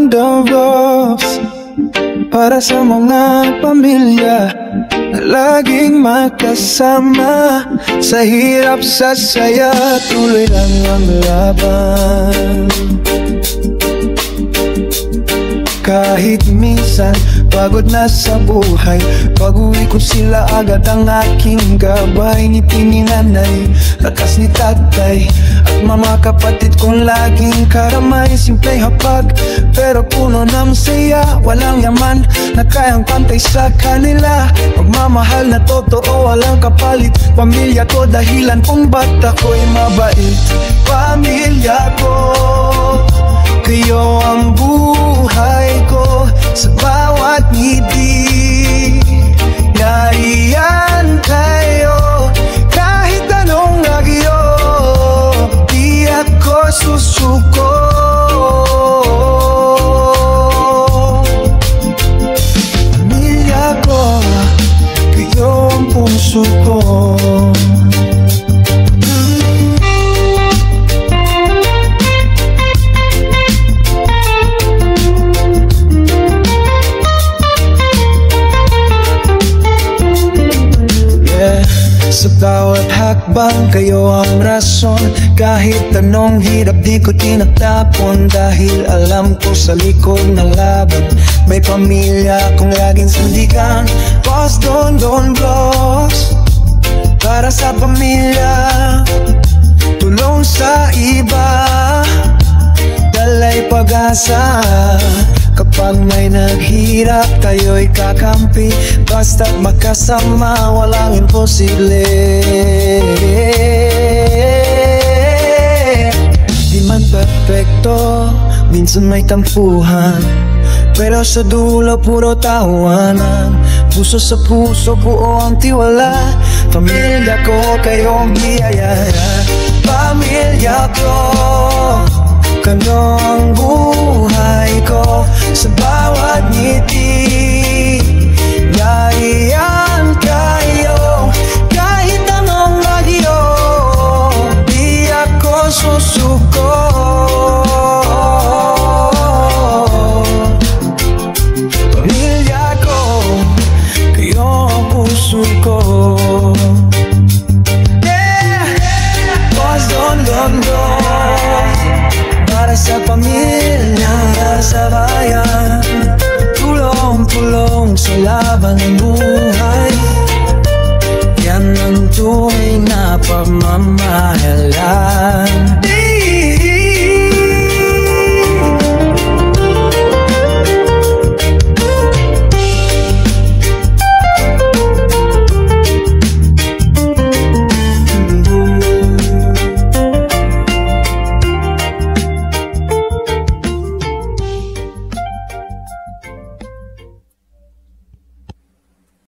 Dondon Rocks, para sa mga pamilya na laging magkasama. Sa hirap, sa saya, tuloy lang ang laban. Kahit minsan pagod na sa buhay, pag-uwi ko sila agad ang aking gabay. Ngiti ni nanay, lakas ni tatay, at mga kapatid kong laging karamay. Simpleng hapag, pero puno ng saya. Walang yaman na kayang pantay sa kanila. Pagmamahal na totoo, walang kapalit. Pamilya ko dahilan kung ba't ako'y mabait. Pamilya ko, kayo ang buhay ko. Sa bawat ngiti, nariyan kayo. Kahit anong lagyo, di ako susuko. Pamilya ko, kayo ang puso ko. Sa bawat hakbang, kayo ang rason. Kahit anong hirap, di ko tinatapon. Dahil alam ko sa likod ng laban may pamilya kong laging sandigan. Boss Dondon Rocks, para sa pamilya. Tulong sa iba, dalay pag-asa. Kapag may naghirap, kayo'y kakampi. Basta't magkasama, walang imposible. Di man perfecto, minsan may tampuhan, pero sa dulo puro tawanan. Puso sa puso, buo ang tiwala. Pamilya ko, kayong biyaya. Pamilya ko, kayo ang buhay ko. Sa bawat ngiti, nariyan kayo. Kahit anong lagyo, di ako susuko. Pamilya ko, kayo ang puso ko. Boss Dondon Rocks, para sa pamilya, sa bayan. Tulong-tulong sa laban ng buhay, yan ang tunay na pagmamahalan.